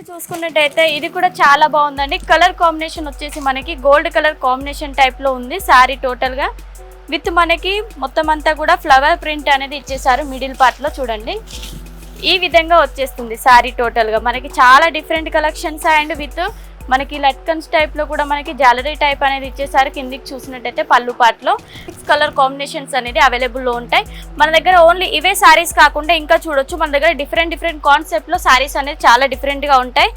చూసుకున్నట్టయితే ఇది కూడా చాలా బాగుందండి. కలర్ కాంబినేషన్ వచ్చేసి మనకి గోల్డ్ కలర్ కాంబినేషన్ టైప్ లో ఉంది శారీ టోటల్ గా. విత్ మనకి మొత్తం అంతా కూడా ఫ్లవర్ ప్రింట్ అనేది ఇచ్చేసారు మిడిల్ పార్ట్ లో. చూడండి ఈ విధంగా వచ్చేస్తుంది శారీ టోటల్ గా. మనకి చాలా డిఫరెంట్ కలెక్షన్స్ అండ్ విత్ మనకి లట్కన్స్ టైప్ లో కూడా మనకి జ్యువెలరీ టైప్ అనేది ఇచ్చేసారు. కిందికి చూసినట్టయితే పళ్ళు పార్ట్ లో 6 కలర్ కాంబినేషన్స్ అనేది అవైలబుల్ లో ఉంటాయి మన దగ్గర. ఓన్లీ ఇవే సారీస్ కాకుండా ఇంకా చూడొచ్చు మన దగ్గర డిఫరెంట్ కాన్సెప్ట్ లో సారీస్ అనేది చాలా డిఫరెంట్ గా ఉంటాయి.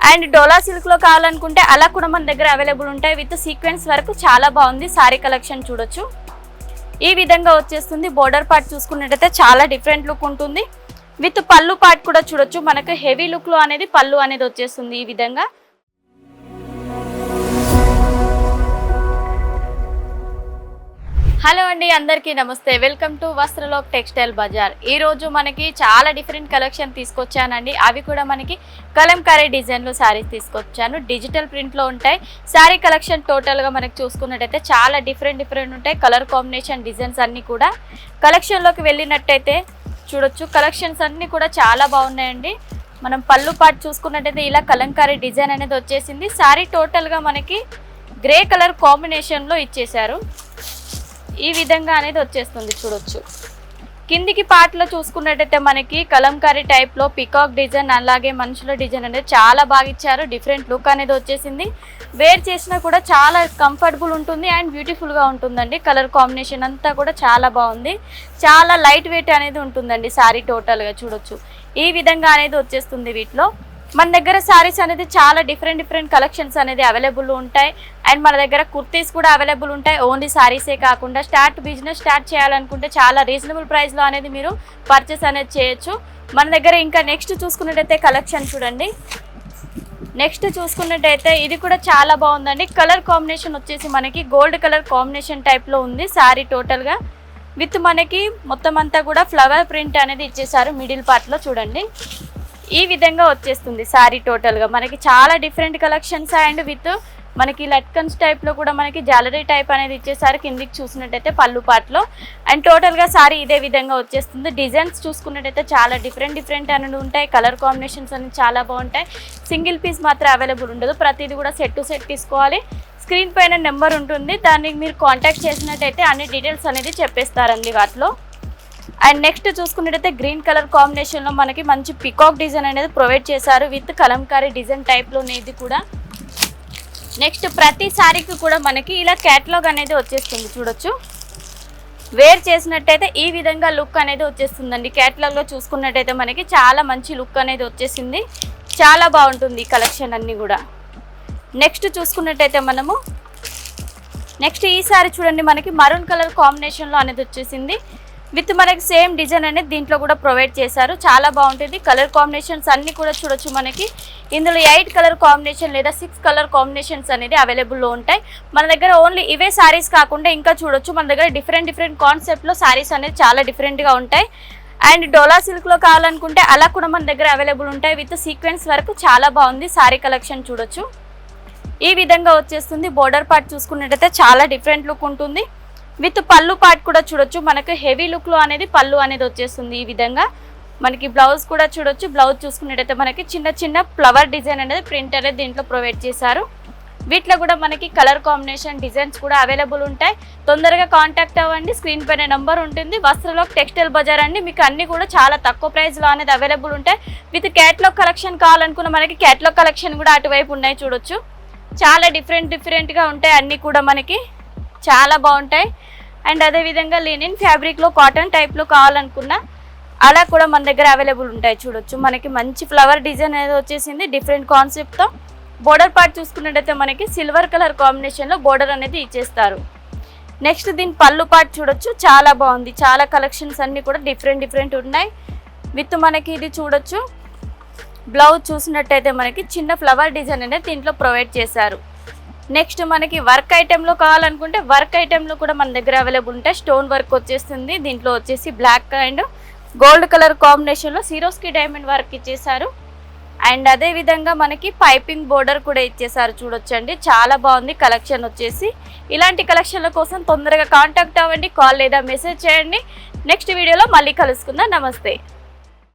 అండ్ డోలా సిల్క్ లో కావాలనుకుంటే అలా కూడా మన దగ్గర అవైలబుల్ ఉంటాయి. విత్ సీక్వెన్స్ వరకు చాలా బాగుంది సారీ కలెక్షన్. చూడొచ్చు ఈ విధంగా వచ్చేస్తుంది. బోర్డర్ పార్ట్ చూసుకున్నట్టయితే చాలా డిఫరెంట్ లుక్ ఉంటుంది. విత్ పళ్ళు పార్ట్ కూడా చూడొచ్చు మనకు హెవీ లుక్ లో అనేది పళ్ళు అనేది వచ్చేస్తుంది ఈ విధంగా. హలో అండి, అందరికీ నమస్తే. Welcome to Vastralok textile Bazar. ఈ రోజు మనకి చాలా డిఫరెంట్ కలెక్షన్ తీసుకొచ్చానండి. అవి కూడా మనకి కలంకారీ డిజైన్లో శారీస్ తీసుకొచ్చాను. డిజిటల్ ప్రింట్లో ఉంటాయి శారీ కలెక్షన్. టోటల్గా మనకి చూసుకున్నట్టయితే చాలా డిఫరెంట్ ఉంటాయి. కలర్ కాంబినేషన్ డిజైన్స్ అన్నీ కూడా కలెక్షన్లోకి వెళ్ళినట్టయితే చూడొచ్చు. కలెక్షన్స్ అన్నీ కూడా చాలా బాగున్నాయండి. మనం పళ్ళు పార్ట్ చూసుకున్నట్టయితే ఇలా కలంకారీ డిజైన్ అనేది వచ్చేసింది. శారీ టోటల్గా మనకి గ్రే కలర్ కాంబినేషన్లో ఇచ్చేశారు. ఈ విధంగా అనేది వచ్చేస్తుంది. చూడొచ్చు కిందికి పార్ట్లో చూసుకున్నట్టయితే మనకి కలంకారీ టైప్లో పికాక్ డిజైన్ అలాగే మనుషుల డిజైన్ అనేది చాలా బాగా ఇచ్చారు. డిఫరెంట్ లుక్ అనేది వచ్చేసింది. వేర్ చేసినా కూడా చాలా కంఫర్టబుల్ ఉంటుంది అండ్ బ్యూటిఫుల్గా ఉంటుందండి. కలర్ కాంబినేషన్ అంతా కూడా చాలా బాగుంది. చాలా లైట్ వెయిట్ అనేది ఉంటుందండి శారీ టోటల్గా. చూడొచ్చు ఈ విధంగా అనేది వచ్చేస్తుంది. వీటిలో మన దగ్గర శారీస్ అనేది చాలా డిఫరెంట్ కలెక్షన్స్ అనేది అవైలబుల్ ఉంటాయి. అండ్ మన దగ్గర కుర్తీస్ కూడా అవైలబుల్ ఉంటాయి. ఓన్లీ శారీసే కాకుండా బిజినెస్ స్టార్ట్ చేయాలనుకుంటే చాలా రీజనబుల్ ప్రైస్లో అనేది మీరు పర్చేస్ అనేది చేయొచ్చు మన దగ్గర. ఇంకా నెక్స్ట్ చూసుకున్నట్టయితే కలెక్షన్ చూడండి. నెక్స్ట్ చూసుకున్నట్టయితే ఇది కూడా చాలా బాగుందండి. కలర్ కాంబినేషన్ వచ్చేసి మనకి గోల్డ్ కలర్ కాంబినేషన్ టైప్లో ఉంది శారీ టోటల్గా. విత్ మనకి మొత్తం అంతా కూడా ఫ్లవర్ ప్రింట్ అనేది ఇచ్చేసారు మిడిల్ పార్ట్లో. చూడండి ఈ విధంగా వచ్చేస్తుంది శారీ టోటల్గా. మనకి చాలా డిఫరెంట్ కలెక్షన్స్ అండ్ విత్ మనకి లట్కన్స్ టైప్లో కూడా మనకి జ్యువెలరీ టైప్ అనేది ఇచ్చేసారు. కిందికి చూసినట్టయితే పళ్ళు పార్ట్లో. అండ్ టోటల్గా శారీ ఇదే విధంగా వచ్చేస్తుంది. డిజైన్స్ చూసుకున్నట్టయితే చాలా డిఫరెంట్ అనేది ఉంటాయి. కలర్ కాంబినేషన్స్ అనేది చాలా బాగుంటాయి. సింగిల్ పీస్ మాత్రం అవైలబుల్ ఉండదు. ప్రతిదీ కూడా సెట్ టు సెట్ తీసుకోవాలి. స్క్రీన్ పైన నెంబర్ ఉంటుంది, దాన్ని మీరు కాంటాక్ట్ చేసినట్టయితే అన్ని డీటెయిల్స్ అనేది చెప్పేస్తారండి వాటిలో. అండ్ నెక్స్ట్ చూసుకున్నట్టయితే గ్రీన్ కలర్ కాంబినేషన్లో మనకి మంచి పికాక్ డిజైన్ అనేది ప్రొవైడ్ చేశారు విత్ కలంకారీ డిజైన్ టైప్లోనే ఇది కూడా. నెక్స్ట్ ప్రతి శారీకి కూడా మనకి ఇలా క్యాటలాగ్ అనేది వచ్చేస్తుంది. చూడొచ్చు వేర్ చేసినట్టయితే ఈ విధంగా లుక్ అనేది వచ్చేస్తుందండి. క్యాటలాగ్లో చూసుకున్నట్టయితే మనకి చాలా మంచి లుక్ అనేది వచ్చేసింది. చాలా బాగుంటుంది ఈ కలెక్షన్ అన్నీ కూడా. నెక్స్ట్ చూసుకున్నట్టయితే మనము నెక్స్ట్ ఈ శారీ చూడండి. మనకి మరూన్ కలర్ కాంబినేషన్లో అనేది వచ్చేసింది. విత్ మనకి సేమ్ డిజైన్ అనేది దీంట్లో కూడా ప్రొవైడ్ చేశారు. చాలా బాగుంటుంది. కలర్ కాంబినేషన్స్ అన్నీ కూడా చూడొచ్చు. మనకి ఇందులో 8 కలర్ కాంబినేషన్ లేదా 6 కలర్ కాంబినేషన్స్ అనేది అవైలబుల్లో ఉంటాయి మన దగ్గర. ఓన్లీ ఇవే శారీస్ కాకుండా ఇంకా చూడొచ్చు మన దగ్గర డిఫరెంట్ కాన్సెప్ట్లో శారీస్ అనేది చాలా డిఫరెంట్గా ఉంటాయి. అండ్ డోలా సిల్క్లో కావాలనుకుంటే అలా కూడా మన దగ్గర అవైలబుల్ ఉంటాయి. విత్ సీక్వెన్స్ వరకు చాలా బాగుంది శారీ కలెక్షన్. చూడొచ్చు ఈ విధంగా వచ్చేస్తుంది. బోర్డర్ పార్ట్ చూసుకున్నట్టయితే చాలా డిఫరెంట్ లుక్ ఉంటుంది. విత్ పళ్ళు పార్ట్ కూడా చూడొచ్చు మనకు హెవీ లుక్లో అనేది పళ్ళు అనేది వచ్చేస్తుంది ఈ విధంగా. మనకి బ్లౌజ్ కూడా చూడొచ్చు. బ్లౌజ్ చూసుకున్నట్టయితే మనకి చిన్న ఫ్లవర్ డిజైన్ అనేది ప్రింట్ అనేది దీంట్లో ప్రొవైడ్ చేశారు. వీటిలో కూడా మనకి కలర్ కాంబినేషన్ డిజైన్స్ కూడా అవైలబుల్ ఉంటాయి. తొందరగా కాంటాక్ట్ అవ్వండి. స్క్రీన్ పైన నెంబర్ ఉంటుంది. వస్త్రలోక్ టెక్స్టైల్ బజార్ అండి. మీకు అన్ని కూడా చాలా తక్కువ ప్రైస్లో అనేది అవైలబుల్ ఉంటాయి. విత్ క్యాటలాగ్ కలెక్షన్ కావాలనుకున్న మనకి క్యాటలాగ్ కలెక్షన్ కూడా అటువైపు ఉన్నాయి. చూడొచ్చు చాలా డిఫరెంట్గా ఉంటాయి. అన్నీ కూడా మనకి చాలా బాగుంటాయి. అండ్ అదేవిధంగా లినిన్ ఫ్యాబ్రిక్లో కాటన్ టైప్లో కావాలనుకున్నా అలా కూడా మన దగ్గర అవైలబుల్ ఉంటాయి. చూడొచ్చు మనకి మంచి ఫ్లవర్ డిజైన్ అనేది వచ్చేసింది డిఫరెంట్ కాన్సెప్ట్తో. బోర్డర్ పార్ట్ చూసుకున్నట్టయితే మనకి సిల్వర్ కలర్ కాంబినేషన్లో బోర్డర్ అనేది ఇచ్చేస్తారు. నెక్స్ట్ దీని పళ్ళు పార్ట్ చూడొచ్చు. చాలా బాగుంది. చాలా కలెక్షన్స్ అన్నీ కూడా డిఫరెంట్ ఉన్నాయి. విత్ మనకి ఇది చూడొచ్చు. బ్లౌజ్ చూసినట్టయితే మనకి చిన్న ఫ్లవర్ డిజైన్ అనేది దీంట్లో ప్రొవైడ్ చేశారు. నెక్స్ట్ మనకి వర్క్ ఐటెంలో కావాలనుకుంటే వర్క్ ఐటెంలో కూడా మన దగ్గర అవైలబుల్ ఉంటాయి. స్టోన్ వర్క్ వచ్చేస్తుంది. దీంట్లో వచ్చేసి బ్లాక్ అండ్ గోల్డ్ కలర్ కాంబినేషన్లో సిరోస్కి డైమండ్ వర్క్ ఇచ్చేసారు. అండ్ అదేవిధంగా మనకి పైపింగ్ బోర్డర్ కూడా ఇచ్చేసారు. చూడొచ్చండి చాలా బాగుంది కలెక్షన్ వచ్చేసి. ఇలాంటి కలెక్షన్ల కోసం తొందరగా కాంటాక్ట్ అవ్వండి. కాల్ లేదా మెసేజ్ చేయండి. నెక్స్ట్ వీడియోలో మళ్ళీ కలుసుకుందాం. నమస్తే.